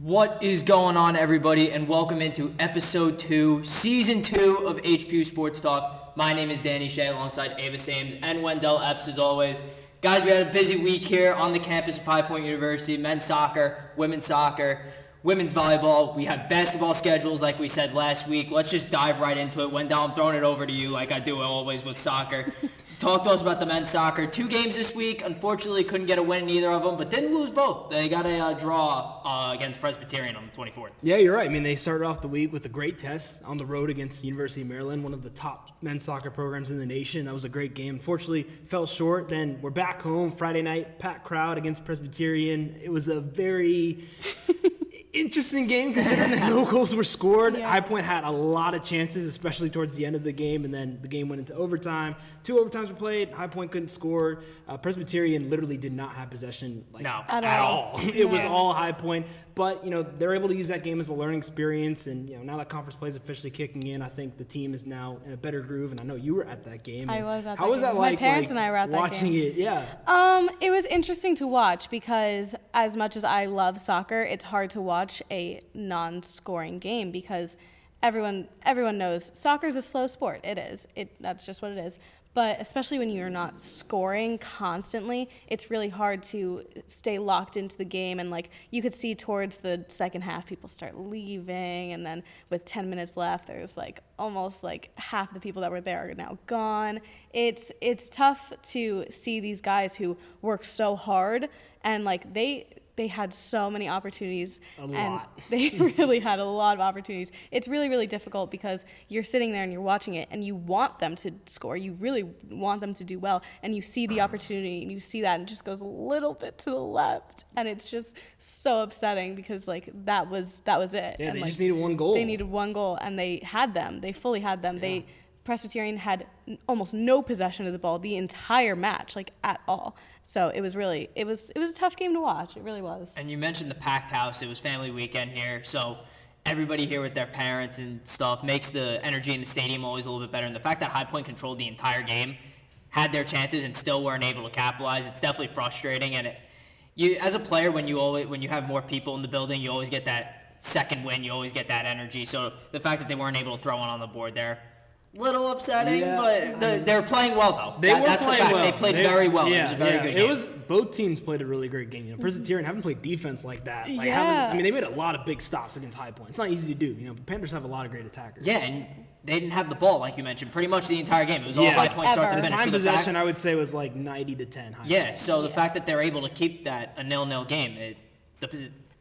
What is going on, everybody, and welcome into episode 2, season 2 of HPU Sports Talk. My name is Danny Shea alongside Ava Sames and Wendell Epps as always. Guys, we had a busy week here on the campus of High Point University. Men's soccer, women's volleyball. We have basketball schedules like we said last week. Let's just dive right into it. Wendell, I'm throwing it over to you like I do always with soccer. Talk to us about the men's soccer. 2 games this week. Unfortunately, couldn't get a win in either of them, but didn't lose both. They got a draw against Presbyterian on the 24th. Yeah, you're right. I mean, they started off the week with a great test on the road against the University of Maryland, one of the top men's soccer programs in the nation. That was a great game. Unfortunately, fell short. Then we're back home Friday night, packed crowd against Presbyterian. It was a very interesting game considering that no goals were scored. Yeah. High Point had a lot of chances, especially towards the end of the game, and then the game went into overtime. 2 overtimes were played. High Point couldn't score. Presbyterian literally did not have possession at all. It was all High Point. But, they're able to use that game as a learning experience. And, now that conference play is officially kicking in, I think the team is now in a better groove. And I know you were at that game. I was at that game. How was that like? My parents and I were at that game. Watching it, yeah. It was interesting to watch because as much as I love soccer, it's hard to watch a non-scoring game because everyone knows soccer is a slow sport. It is. That's just what it is. But especially when you're not scoring constantly, it's really hard to stay locked into the game. And, you could see towards the second half, people start leaving. And then with 10 minutes left, there's, almost, half the people that were there are now gone. It's tough to see these guys who work so hard and, they had so many opportunities. They really had a lot of opportunities. It's really, really difficult because you're sitting there and you're watching it and you want them to score. You really want them to do well. And you see the opportunity and you see that and it just goes a little bit to the left. And it's just so upsetting because, that was it. Yeah, and, they just needed one goal. They needed one goal and they had them. They fully had them. Yeah. Presbyterian had almost no possession of the ball the entire match, at all. So it was a tough game to watch. It really was. And you mentioned the packed house. It was family weekend here, so everybody here with their parents and stuff makes the energy in the stadium always a little bit better. And the fact that High Point controlled the entire game, had their chances, and still weren't able to capitalize, it's definitely frustrating. And you, as a player, when you have more people in the building, you always get that second win. You always get that energy. So the fact that they weren't able to throw one on the board there, little upsetting, but they're playing well, though. That's the fact. Well. They played very well. It was a very good game. Both teams played a really great game. Presbyterian haven't played defense like that. They made a lot of big stops against High Point. It's not easy to do. The Panthers have a lot of great attackers. Yeah, and they didn't have the ball, like you mentioned, pretty much the entire game. It was all High Point start to finish. The time possession, I would say, was 90 to 10. So the fact that they're able to keep that a 0-0 game, they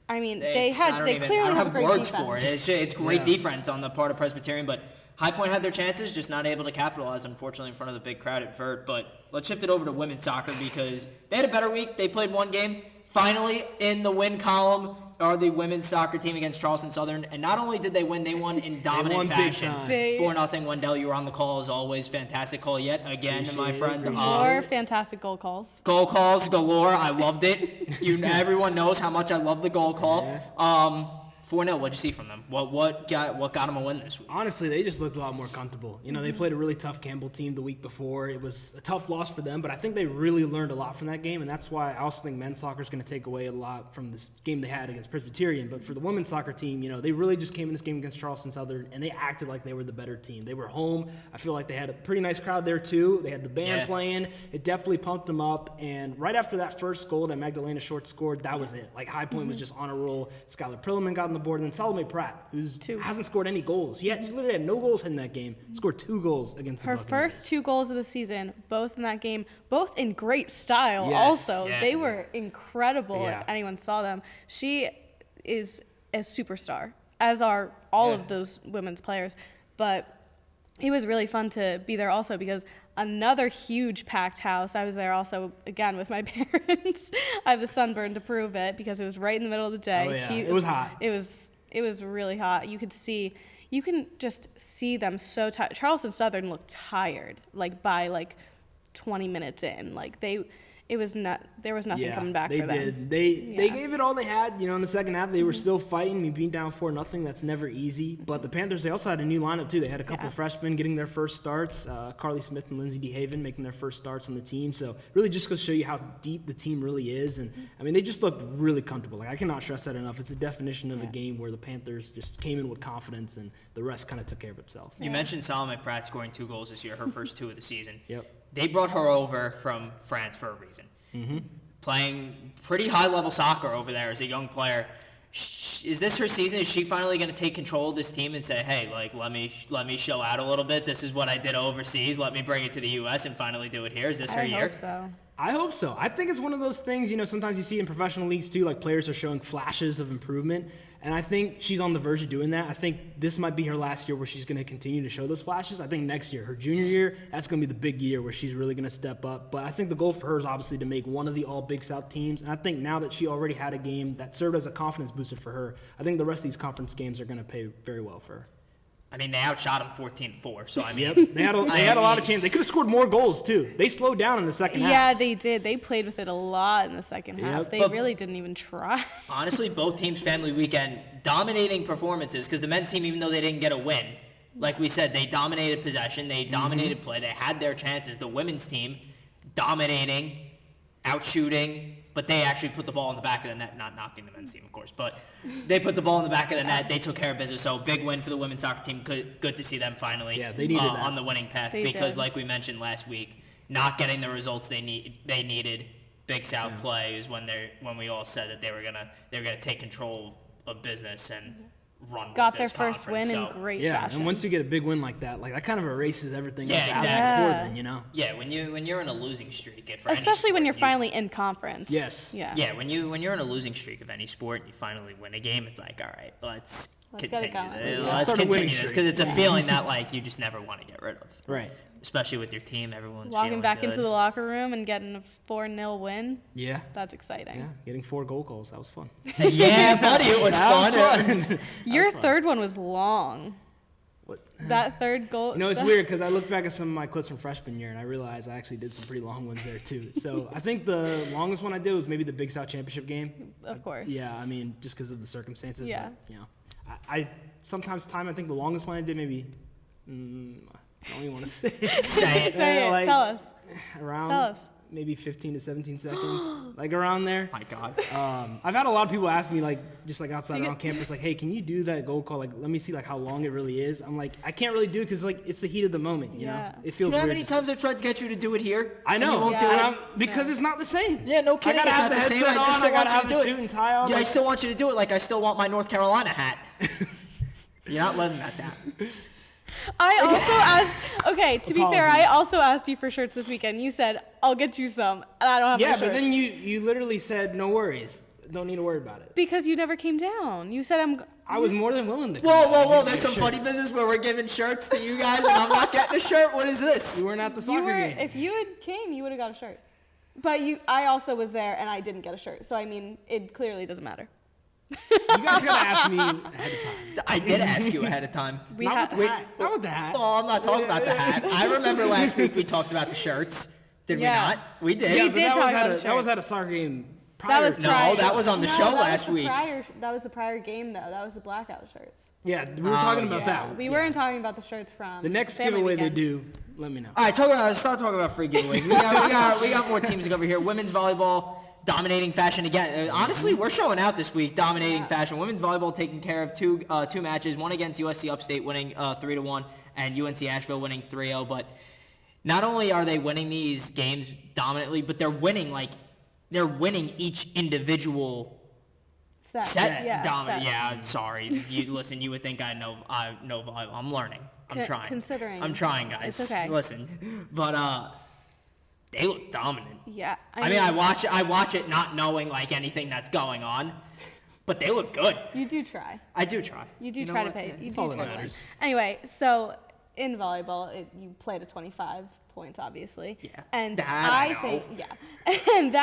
clearly have have a great words defense. for it. It's great defense on the part of Presbyterian, but High Point had their chances, just not able to capitalize, unfortunately, in front of the big crowd at Vert. But let's shift it over to women's soccer because they had a better week. They played one game. Finally, in the win column are the women's soccer team against Charleston Southern. And not only did they win in dominant fashion. 4-0. Wendell, you were on the call as always. Fantastic call yet again, my friend. More fantastic goal calls. Goal calls galore. I loved it. Everyone knows how much I love the goal call. Yeah. 4-0, what'd you see from them? What got them a win this week? Honestly, they just looked a lot more comfortable. They played a really tough Campbell team the week before. It was a tough loss for them, but I think they really learned a lot from that game, and that's why I also think men's soccer is going to take away a lot from this game they had against Presbyterian. But for the women's soccer team, they really just came in this game against Charleston Southern, and they acted like they were the better team. They were home. I feel like they had a pretty nice crowd there, too. They had the band playing. It definitely pumped them up, and right after that first goal that Magdalena Short scored, that was it. High Point was just on a roll. Skylar Prilliman got on the board, and then Salome Pratt, who hasn't scored any goals. She literally had no goals in that game. Scored 2 goals against the Buccaneers. Her first 2 goals of the season, both in that game, both in great style also. Yeah. They were incredible if anyone saw them. She is a superstar, as are all of those women's players. But it was really fun to be there also because another huge packed house. I was there also, again, with my parents. I have the sunburn to prove it because it was right in the middle of the day. Oh, yeah. It was hot. It was really hot. You can just see them so tired. Charleston Southern looked tired, by 20 minutes in. It there was nothing coming back they for them. did. They gave it all they had. In the second half, they were still fighting. We beat down 4-0. That's never easy. But the Panthers, they also had a new lineup too. They had a couple of freshmen getting their first starts. Carly Smith and Lindsay DeHaven making their first starts on the team. So really just to show you how deep the team really is. And I mean, they just looked really comfortable. Like, I cannot stress that enough. It's a definition of a game where the Panthers just came in with confidence and the rest kind of took care of itself. You mentioned Salma McBride scoring 2 goals this year, her first 2 of the season. Yep. They brought her over from France for a reason. Playing pretty high-level soccer over there as a young player. Is this her season? Is she finally going to take control of this team and say, hey, like, let me show out a little bit. This is what I did overseas. Let me bring it to the U.S. and finally do it here. Is this her year? I hope so. I hope so. I think it's one of those things, sometimes you see in professional leagues too, like players are showing flashes of improvement. And I think she's on the verge of doing that. I think this might be her last year where she's going to continue to show those flashes. I think next year, her junior year, that's going to be the big year where she's really going to step up. But I think the goal for her is obviously to make one of the All-Big South teams. And I think now that she already had a game that served as a confidence booster for her, I think the rest of these conference games are going to pay very well for her. I mean, they outshot them 14-4. So, I mean, they had a lot of chances. They could have scored more goals, too. They slowed down in the second half. Yeah, they did. They played with it a lot in the second half. They really didn't even try. Honestly, both teams' family weekend, dominating performances, because the men's team, even though they didn't get a win, like we said, they dominated possession. They dominated play. They had their chances. The women's team, dominating, outshooting, but they actually put the ball in the back of the net, not knocking the men's team, of course, but they put the ball in the back of the net. They took care of business. So big win for the women's soccer team. Good to see them finally they needed that. on the winning path because, like we mentioned last week, not getting the results they needed. Big South play is when we all said that they were gonna take control of business and run. Got with their this first win in So, great Yeah, fashion. and once you get a big win like that, like that kind of erases everything else Yeah, out exactly. before then, Yeah, when you're in a losing streak, especially when you're finally in conference. Yes. Yeah. Yeah, when you're in a losing streak of any sport and you finally win a game, it's like, all right, let's get it continue. going. Let's Start a winning continue this streak. because it's a feeling that like you just never want to get rid of. Right. Especially with your team, everyone's Walking feeling back good. into the locker room and getting a 4-0 win. Yeah. That's exciting. Yeah, getting 4 goal goals. That was fun. Yeah, buddy, it was fun. Your third one was long. What? That third goal. It's weird because I look back at some of my clips from freshman year and I realized I actually did some pretty long ones there too. So I think the longest one I did was maybe the Big South Championship game. Of course. Yeah, I mean, just because of the circumstances. Yeah. But, I sometimes I think the longest one I did maybe, I don't even want to say it. Say it. Say it. like, Tell us. Around Tell us. maybe 15 to 17 seconds, like around there. My God. I've had a lot of people ask me, like, just like outside on campus, like, hey, can you do that goal call? Like, let me see like how long it really is. I'm like, I can't really do it because like it's the heat of the moment, you know. It feels You know how weird. many times I've tried to get you to do it here? I know. And you won't do Yeah. it. Because it's not the same. Yeah, no kidding. I gotta It's have not the the same. headset I just on. I still gotta want have you the to do suit it. and tie on. Yeah, I like- still want you to do it like I still want my North Carolina hat. You're not letting that down. I also asked. Okay, to be fair, I Apologies. also asked you for shirts this weekend. You said I'll get you some, and I don't have. Yeah, the but shirts. then you literally said no worries. Don't need to worry about it. Because you never came down. You said I was more than willing to. come Whoa, down whoa, and whoa! give There's you a some shirt. funny business where we're giving shirts to you guys and I'm not getting a shirt. What is this? You weren't at the You soccer were. game. If you had came, you would have got a shirt. But I also was there, and I didn't get a shirt. So I mean, it clearly doesn't matter. You guys gotta ask me ahead of time. I did ask you ahead of time. Not with the hat. Not with the hat. Oh, I'm not talking about the hat. I remember last week we talked about the shirts. Did Yeah. we not? We did. We But did that talk was about at the that was shirts. at a soccer game. That was No, prior. that was on the show last week. That was the prior game, though. That was the blackout shirts. Yeah, we were talking about Yeah, that. we weren't talking about the shirts from The next Family giveaway Weekend. they do, let me know. All right, start talking about free giveaways. We got more teams over here. Women's volleyball dominating fashion again. Honestly, we're showing out this week. Dominating fashion. Women's volleyball taking care of two matches. One against USC Upstate, winning 3-1, and UNC Asheville winning 3-0. But not only are they winning these games dominantly, but they're winning each individual set Yeah, dominant. set. Yeah, sorry. You would think I know volleyball. I'm learning. I'm trying. Considering. I'm trying, guys. It's okay. Listen, but they look dominant. Yeah. I mean, I watch it not knowing like anything that's going on, but they look good. You do try. I do try. You do know try to what? pay. You It's do all that try to win. matters. Anyway, so in volleyball, you play to 25 points, obviously. Yeah. And That I know. think, and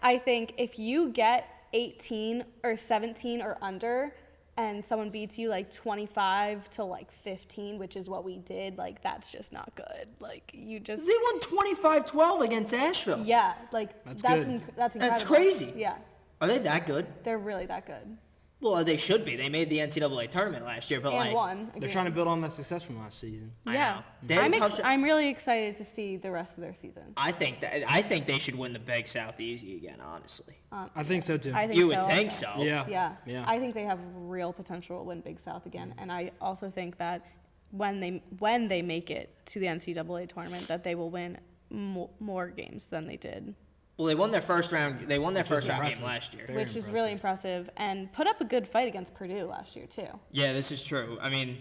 I think if you get 18 or 17 or under, and someone beats you like 25 to like 15, which is what we did, like that's just not good. Like you just They won 25-12 against Asheville. yeah, like That's that's good. that's incredible. That's crazy. Yeah, Are they that good? they're really that good. Well, they should be. They made the NCAA tournament last year, but And like won. They're again. trying to build on that success from last season. I Yeah, know. They had a tough- I'm really excited to see the rest of their season. I think they should win the Big South easy again. Honestly, I think so too. I think you so would think also. so. Yeah. Yeah. I think they have real potential to win Big South again, and I also think that when they make it to the NCAA tournament, that they will win more games than they did, Well, they won their first round. They won their Which was first round game impressive. last year. Very which is really impressive, and put up a good fight against Purdue last year too. Yeah, this is true. I mean,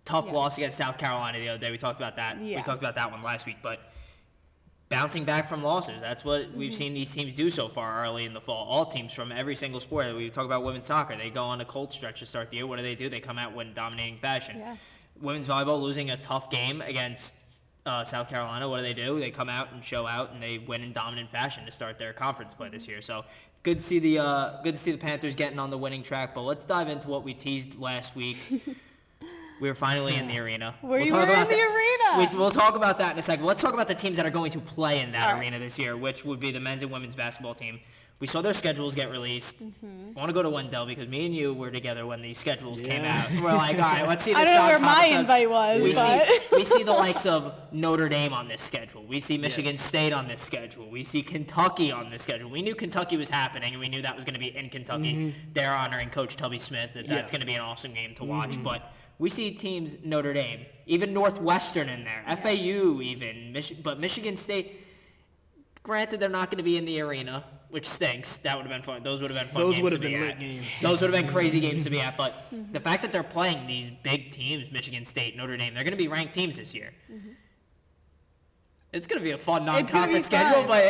tough Yeah. loss against South Carolina the other day. We talked about that. Yeah. We talked about that one last week, but bouncing back from losses, that's what we've seen these teams do so far early in the fall. All teams from every single sport. We talk about women's soccer. They go on a cold stretch to start the year. What do? They come out in dominating fashion. Yeah. Women's volleyball losing a tough game against South Carolina. What do? They come out and show out, and they win in dominant fashion to start their conference play this year. So good to see the Panthers getting on the winning track. But let's dive into what we teased last week. We were finally in the arena. We were in the arena. We'll talk about that in a second. Let's talk about the teams that are going to play in that All right. arena this year, which would be the men's and women's basketball team. We saw their schedules get released. I want to go to Wendell because me and you were together when these schedules came Yeah. out. We're like, all right, let's see this I don't know where my non-conference. invite was, We but we see the likes of Notre Dame on this schedule. We see Michigan Yes. State on this schedule. We see Kentucky on this schedule. We knew Kentucky was happening, and we knew that was going to be in Kentucky. They're honoring Coach Tubby Smith. That's Yeah. going to be an awesome game to watch. But we see teams, Notre Dame, even Northwestern in there, FAU even, but Michigan State. Granted, they're not going to be in the arena, which stinks. That would have been fun. Those would have been fun Those games would to have be been at. lit games. Those would have been crazy games to be at. But the fact that they're playing these big teams, Michigan State, Notre Dame, they're going to be ranked teams this year. It's going to be a fun gonna be non-conference fun. schedule, but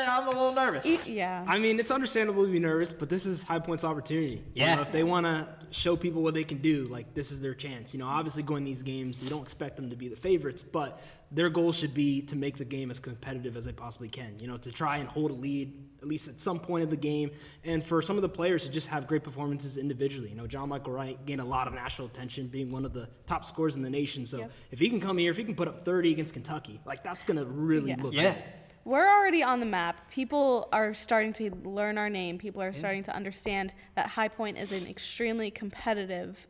I'm a little nervous. yeah. I mean, it's understandable to be nervous, but this is High Point's opportunity. Yeah. You know, if they want to show people what they can do, like, this is their chance. You know, obviously going these games, you don't expect them to be the favorites, but their goal should be to make the game as competitive as they possibly can. You know, to try and hold a lead, at least at some point of the game, and for some of the players to just have great performances individually. You know, John Michael Wright gained a lot of national attention, being one of the top scorers in the nation. So if he can come here, if he can put up 30 against Kentucky, like, that's going to really look Yeah. good. We're already on the map. People are starting to learn our name. People are starting to understand that High Point is an extremely competitive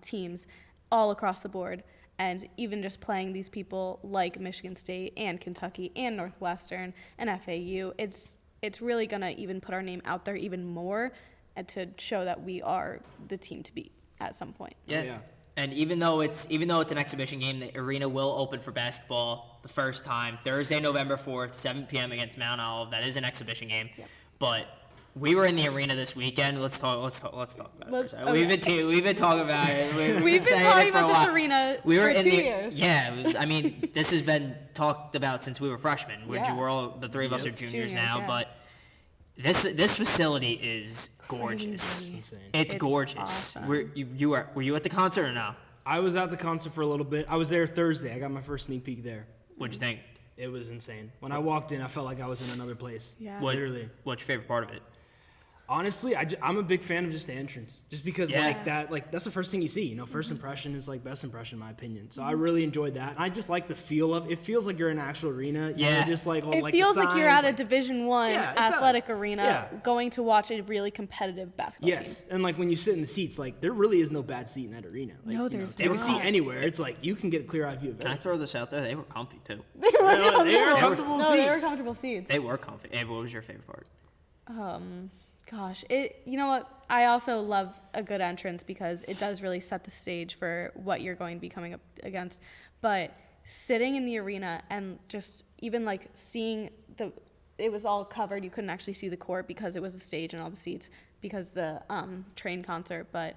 teams all across the board. And even just playing these people like Michigan State and Kentucky and Northwestern and FAU, it's really going to even put our name out there even more and to show that we are the team to beat at some point. Yeah. Yeah. And even though it's an exhibition game, the arena will open for basketball the first time Thursday, November 4th, 7 p.m. against Mount Olive. That is an exhibition game. Yep. But we were in the arena this weekend. Let's talk about it for a second. Okay. We've been talking about it. We've been saying talking it for a about this while. arena We were for in 2 the- years. Yeah, I mean, this has been talked about since we were freshmen. Yeah. We're all the three of us are Yep. juniors Juniors, now, yeah. but this facility is gorgeous. Crazy. Insane. It's It's gorgeous. awesome. Were you at the concert or no? I was at the concert for a little bit. I was there Thursday. I got my first sneak peek there. What'd you think? It was insane. When I walked in, I felt like I was in another place. Yeah. What- Literally. What's your favorite part of it? Honestly, I'm a big fan of just the entrance. Just because Yeah. that's the first thing you see. You know, first impression is like best impression in my opinion. So I really enjoyed that. And I just like the feel of it. Feels like you're in an actual arena. You Yeah. know, just like all It like feels the like you're signs, at a Division One Yeah, it athletic does. arena Yeah. going to watch a really competitive basketball Yes, team. and like when you sit in the seats, like there really is no bad seat in that arena. Like, No, you there's know, take a not. seat anywhere. It's like you can get a clear eye view of Can I everything. throw this out there? They were comfy too. They were They are comfortable No, they were seats. comfortable seats. They were comfy. Hey, what was your favorite part? Gosh, you know what? I also love a good entrance because it does really set the stage for what you're going to be coming up against. But sitting in the arena and just even like seeing it was all covered. You couldn't actually see the court because it was the stage and all the seats because the train concert. But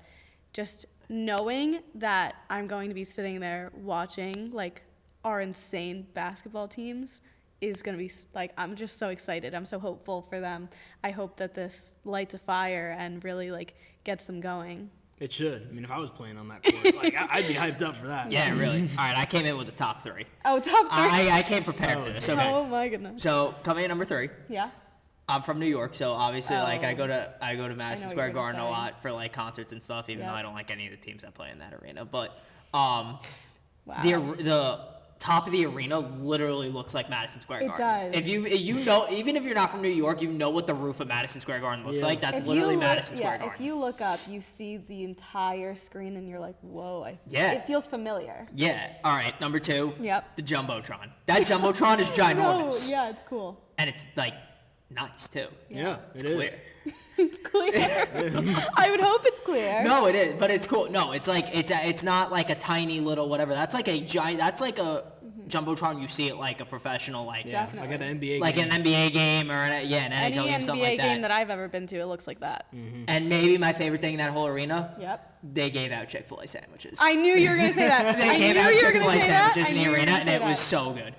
just knowing that I'm going to be sitting there watching like our insane basketball teams is going to be like, I'm just so excited. I'm so hopeful for them. I hope that this lights a fire and really like gets them going. It should. I mean, if I was playing on that court, like I'd be hyped up for that. Yeah, really. All right, I came in with the top three. Oh, top three. I came prepared for this. Okay. Oh my goodness. So coming in number 3, Yeah. I'm from New York, so obviously, like, I go to Madison what Square you're gonna Garden a say. lot for, like, concerts and stuff, even though Yep. I don't like any of the teams that play in that arena. But Wow. the top of the arena literally looks like Madison Square It Garden. does. If you know, even if you're not from New York, you know what the roof of Madison Square Garden looks Yeah. like. That's If literally you Madison Square If Garden. you look up, you see the entire screen, and you're like, "Whoa!" Yeah. It feels familiar. Yeah. All right. Number 2. Yep. The jumbotron. That jumbotron is ginormous. No, yeah, it's cool. And it's like nice too. Yeah, It's it is. clear. It's clear. I would hope it's clear. No, it is, but it's cool. No, it's like it's not like a tiny little whatever. That's like a giant. That's like a jumbotron you see at like a professional like Yeah, Definitely. like an NBA like game. an NBA game or an NHL Any game, something NBA like game that. that I've ever been to, it looks like that. And maybe my favorite thing in that whole arena, Yep. they gave out Chick-fil-A sandwiches. I knew you were gonna say that. They I gave knew out you were gonna Chick-fil-A say that. sandwiches I in knew the you were arena, gonna and say it was that. so good.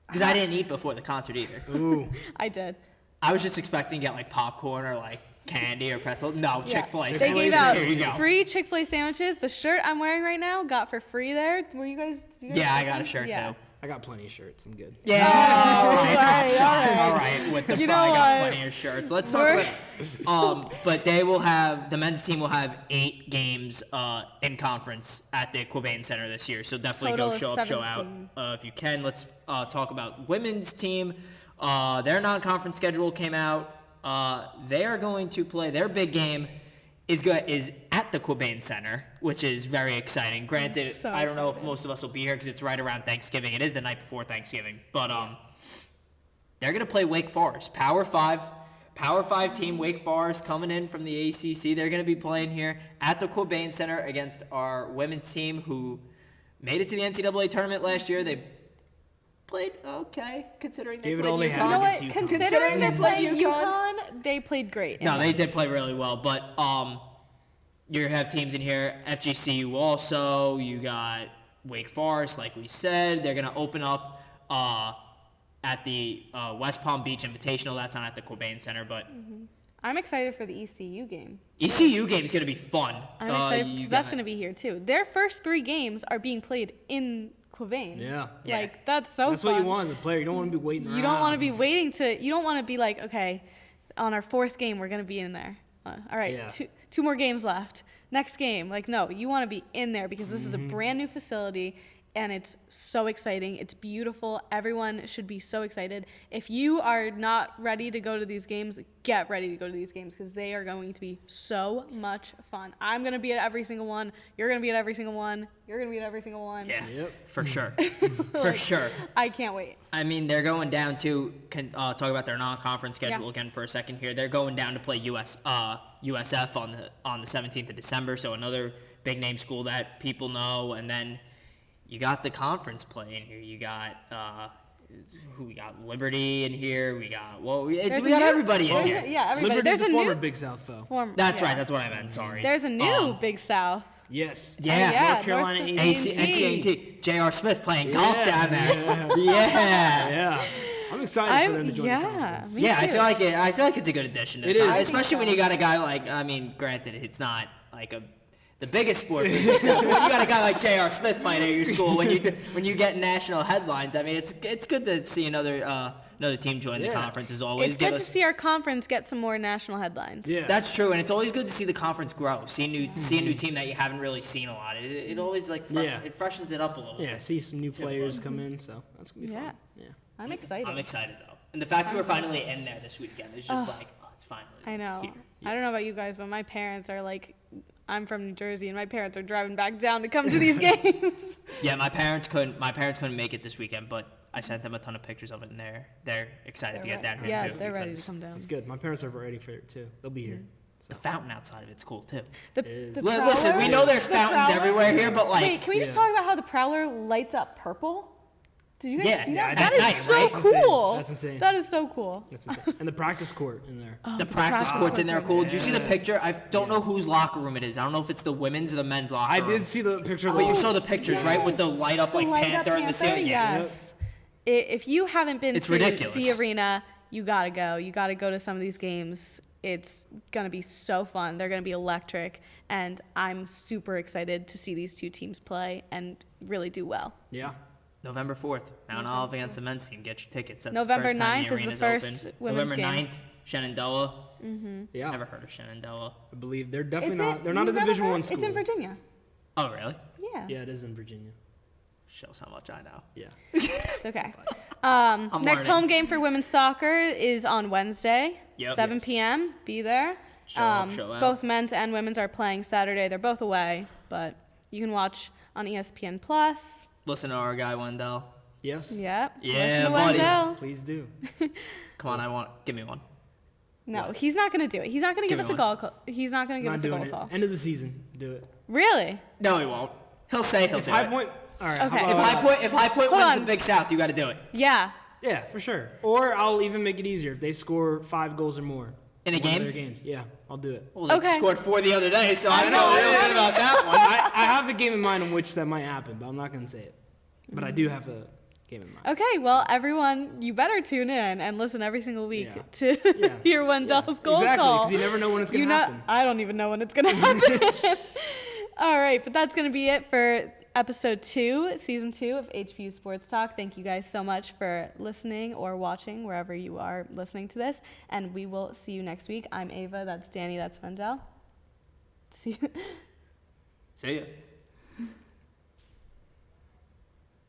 Because I didn't eat before the concert either. Ooh. I did. I was just expecting to get like popcorn or like candy or pretzel. No, Yeah. Chick-fil-A They sandwiches. gave out Here you go. free Chick-fil-A sandwiches. The shirt I'm wearing right now got for free there. Were you guys? Did you guys Yeah, I get got a one? shirt Yeah. too. I got plenty of shirts. I'm good. Yeah, all right. all All right, with the You fry, know got what? plenty of shirts. Let's talk We're- about. But they will have the men's team will have 8 games in conference at the Quabain Center this year. So definitely Total go is show up, show out 17. if you can. Let's talk about women's team. Their non-conference schedule came out. They are going to play their big game. Is at the Quabain Center, which is very exciting. Granted, So I don't know if excited. most of us will be here because it's right around Thanksgiving. It is the night before Thanksgiving, but they're gonna play Wake Forest, Power 5 team. Wake Forest coming in from the ACC. They're gonna be playing here at the Quabain Center against our women's team, who made it to the NCAA tournament last year. They played okay, considering they Gave it played all they UConn. had. You know what? UConn. Considering they're Considering they playing played UConn, they played great. No, they did play really well, but you have teams in here. FGCU also. You got Wake Forest, like we said. They're gonna open up at the West Palm Beach Invitational. That's not at the Quabain Center, but I'm excited for the ECU game. ECU game is gonna be fun. I'm excited because that's going to be here too. Their first 3 games are being played in Quabain. Yeah. Yeah. Like that's so That's fun. what you want as a player. You don't want to be waiting around. You don't want to be waiting to. You don't want to be like, okay, on our 4th game we're going to be in there. All right, Yeah. two more games left. Next game, like no, you want to be in there because this is a brand new facility. And it's so exciting. It's beautiful. Everyone should be so excited. If you are not ready to go to these games, get ready to go to these games because they are going to be so much fun. I'm going to be at every single one. You're going to be at every single one. You're going to be at every single one. Yeah, Yep. for sure, for sure. I can't wait. I mean, they're going down to talk about their non-conference schedule Yeah. again for a second here. They're going down to play USF on the 17th of December, so another big name school that people know. And then you got the conference play in here. You got we got Liberty in here. We got we got everybody in here. Yeah, everybody. Liberty's There's a a former new Big South foe. That's yeah. right. That's what I meant. Sorry. There's a new Big South. Yes. Yeah. yeah, North Carolina North- A&T. NCAA. J.R. Smith playing golf Yeah. down there. Yeah. Yeah. I'm excited for them to join the yeah, conference. me Yeah, I too. feel like it's a good addition. To It the is. time, I think especially so. when you got a guy like, I mean, granted, it's not like the biggest sport. But you got a guy like J.R. Smith playing at your school when you get national headlines. I mean, it's good to see another team join the Yeah. conference. As always, It's good to see our conference get some more national headlines. Yeah. That's true, and it's always good to see the conference grow. See a new team that you haven't really seen a lot. It always Yeah. it freshens it up a little. Yeah, see some new players come in, so that's going to be Yeah. fun. Yeah. I'm excited. I'm excited though, and the fact that we're finally in there this weekend is just it's finally. I know. Here. I don't know about you guys, but my parents are like, I'm from New Jersey, and my parents are driving back down to come to these games. Yeah, my parents couldn't make it this weekend, but I sent them a ton of pictures of it, and they're excited to get down here yeah, too. they're ready to because come down. It's good. My parents are ready for it, too. They'll be here. The fountain outside of it's cool too. The, is. the Listen, we Prowler- know there's the fountains Prowler- everywhere here, but like, Wait, can we just Yeah. talk about how the Prowler lights up purple? Did you guys Yeah, see yeah, that? that's That is nice, so right? That's insane. cool. That's insane. That is so cool. That's insane. And the practice court in there. the practice courts in there are cool. Did you see the Yeah. picture? I don't know whose locker room it is. I don't know if it's the women's or the men's locker I room. did see the picture of But you the saw the pictures, right, with the light up The like light up panther in the ceiling. Yeah. Yes. If you haven't been It's to ridiculous. the arena, you gotta go. You gotta go to some of these games. It's gonna be so fun. They're gonna be electric, and I'm super excited to see these two teams play and really do well. Yeah. November 4th, Mount Olive against the men's team. Get your tickets. That's November the first time 9th is the arena's first open. women's November game. 9th Shenandoah. Yeah, Never heard of Shenandoah. I believe they're definitely not. They're not a Division I school. It's in Virginia. Oh, really? Yeah. Yeah, it is in Virginia. Shows how much I know. Yeah. It's okay. I'm Next learning. home game for women's soccer is on Wednesday, Yep. 7 Yes. p.m. Be there. Show up, show out. Both men's and women's are playing Saturday. They're both away, but you can watch on ESPN Plus. Listen to our guy Wendell. Yes. Yep. Yeah, Listen to buddy. Wendell. Please do. Come on, give me one. No, he's not going to do it. He's not going to give Give us me a goal call. He's not going to give Not us a doing goal it. call. End of the season. Do it. Really? No, he won't. He'll say he'll If do High it. Point. All right. Okay. How about, If High Point Hold wins on. the Big South, you got to do it Yeah. yeah, for sure. Or I'll even make it easier if they score 5 goals or more in a one of game. their games. Yeah, I'll do it. Well, they Okay. scored 4 the other day, so I don't know, know I know. anything about that one. I have a game in mind in which that might happen, but I'm not going to say it. But I do have a game in mind. Okay, well, everyone, you better tune in and listen every single week Yeah. to Yeah. hear Wendell's goal Exactly, call. because you never know when it's going to happen. I don't even know when it's going to happen. All right, but that's going to be it for episode 2, season 2 of HPU Sports Talk. Thank you guys so much for listening or watching wherever you are listening to this, and we will see you next week. I'm Ava, that's Danny, that's Wendell. See you. See ya.